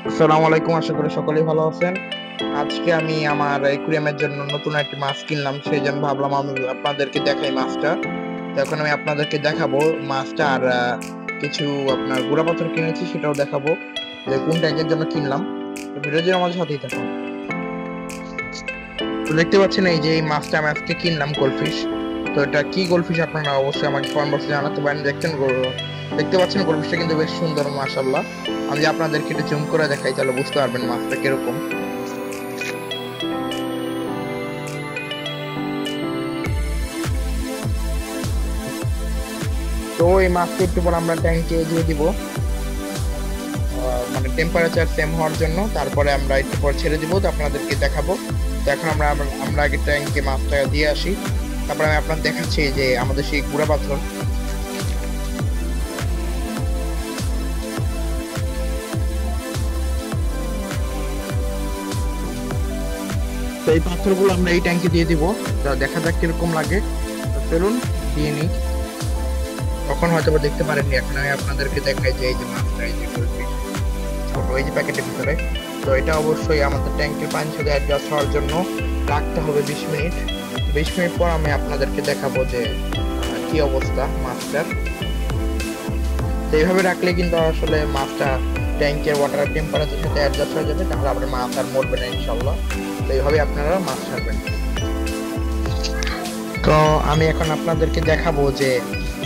আসসালামু আলাইকুম, আশা করি সকলেই ভালো আছেন। আজকে আমি আমার অ্যাকুয়ারিয়ামের জন্য নতুন একটি মাছ কিনলাম, সেইজন্য ভাবলাম আমি আপনাদেরকে দেখাই মাছটা। তো এখন আমি আপনাদেরকে দেখাবো মাছটা, আর কিছু আপনার গুঁড়া পাথর কিনেছি সেটাও দেখাবো যে কোন ট্যাঙ্কের জন্য কিনলাম। তো ভিডিও জুড়ে আমাদের সাথেই থাকুন। তো দেখতে পাচ্ছেন এই যে এই মাছটা আমি আজকে কিনলাম, গোল্ডফিশ। তো এটা কি গোল্ডফিশ আপনারা অবশ্যই আমাকে কমেন্ট বক্সে জানাতে পারেন। দেখতে পাচ্ছেন গোল্ডফিশটা কিন্তু বেশ সুন্দর, মাশাআল্লাহ। আমি যদি আপনাদেরকে একটু জুম করে দেখাই তাহলে বুঝতে পারবেন মাছটা কিরকম। তো এই মাছটা একটু পর আমরা ট্যাঙ্কে দিয়ে দিব, মানে টেম্পারেচার সেম হওয়ার জন্য। তারপরে আমরা একটু পর ছেড়ে দিব, তো আপনাদেরকে দেখাবো। তো এখন আমরা আমরা আগে ট্যাঙ্কে মাছটা দিয়ে আসি, তারপরে আমি আপনার দেখাচ্ছি যে আমাদের সেই গুঁড়া পাথর। তো এই পাথরগুলো আমরা এই ট্যাঙ্কে দিয়ে দিব, তা দেখা যাক কিরকম লাগে। তো চলুন দিয়ে নিই। তখন হয়তো বা দেখতে পারেননি, এখন আমি আপনাদেরকে দেখাই যে এই যে মাছটা, এই যে গোল্ডফিশ ছোট এই যে প্যাকেটের ভিতরে। তো এটা অবশ্যই আমাদের ট্যাঙ্কের পানির সাথে অ্যাডজাস্ট হওয়ার জন্য রাখতে হবে 20 মিনিট। 20 মিনিট পর আমি আপনাদেরকে দেখাবো যে কি অবস্থা মাছটার। তো এইভাবে রাখলে কিন্তু আসলে মাছটা ট্যাঙ্কের ওয়াটার টেম্পারেচারের সাথে অ্যাডজাস্ট হয়ে যাবে, তাহলে আপনার মাছ আর মরবে না ইনশাল্লাহ। তো এইভাবে আপনারা মাছ ছাড়বেন। তো আমি এখন আপনাদেরকে দেখাবো যে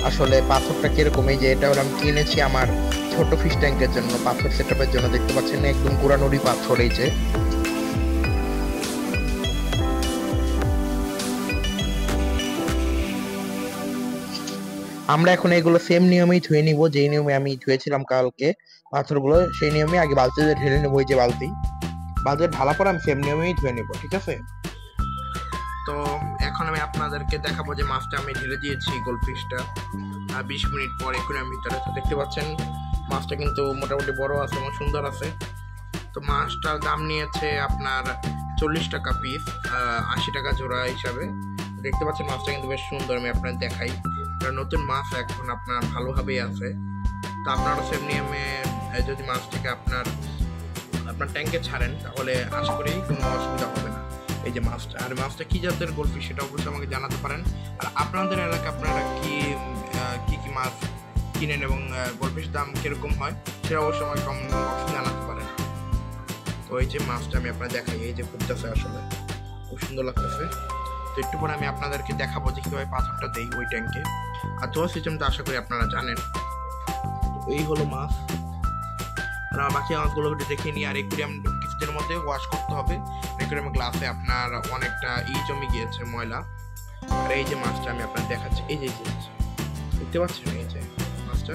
আসলে পাথরটা কিরকম। এই যে এটা হলো আমি কিনেছি আমার ছোট ফিশ ট্যাঙ্কের জন্য, পাথর সেটআপের জন্য। দেখতে পাচ্ছেন একদম গুড়ানুড়ি পাথর। এই যে আমরা এখন এগুলো সেম নিয়মেই ধুয়ে নিব, যেই নিয়মে আমি ধুয়েছিলাম কালকে পাথরগুলো, সেই নিয়মে আগে বালতিতে ঢেলে নেবো। এই যে বালতিতে ঢালা পর আমি সেম নিয়মেই ধুয়ে নিব, ঠিক আছে? তো এখন আমি আপনাদেরকে দেখাবো যে মাছটা আমি ঢেলে দিয়েছি, গোল্ডফিশটা 20 মিনিট পর অ্যাকুয়ারিয়ামের ভিতরে। তো দেখতে পাচ্ছেন মাছটা কিন্তু মোটামুটি বড় আছে এবং সুন্দর আছে। তো মাছটার দাম নিয়েছে আপনার 40 টাকা পিস, 80 টাকা জোড়া হিসাবে। দেখতে পাচ্ছেন মাছটা কিন্তু বেশ সুন্দর, আমি আপনাদের দেখাই। এটা নতুন মাছ, এখন আপনার ভালোভাবেই আছে। তো আপনারা সেম নিয়মে যদি মাছটাকে আপনার আপনার ট্যাঙ্কে ছাড়েন তাহলে আশা করি কোনো অসুবিধা হবে না। এই যে মাছটা, আর মাছটা কি জাতের গোল্ডফিশ সেটা অবশ্যই আমাকে জানাতে পারেন। আর আপনাদের এলাকায় আপনারা কি কি মাছ কিনেন এবং গোল্ডফিশ দাম কিরকম হয় সেটা অবশ্যই আমাকে কমেন্ট বক্সে জানাতে পারেন। তো এই যে মাছটা আমি আপনার দেখাই, এই যে ফুটতেছে, আসলে খুব সুন্দর লাগতেছে। তো একটু পরে আমি আপনাদেরকে দেখাবো যে কিভাবে পাথরটা দেই ওই ট্যাঙ্কে। আর ধোয়া সিস্টেমটা আশা করি আপনারা জানেন। তো এই হলো মাছ, আর বাকি মাছগুলো দেখে নিই। আর অ্যাকুয়ারিয়াম কিছুদিনের মধ্যে ওয়াশ করতে হবে। অ্যাকুয়ারিয়াম গ্লাসে আপনার অনেকটা জমে গিয়েছে ময়লা। আর এই যে মাছটা আমি আপনার দেখাচ্ছি, এই যে দেখতে পাচ্ছেন এই যে মাছটা।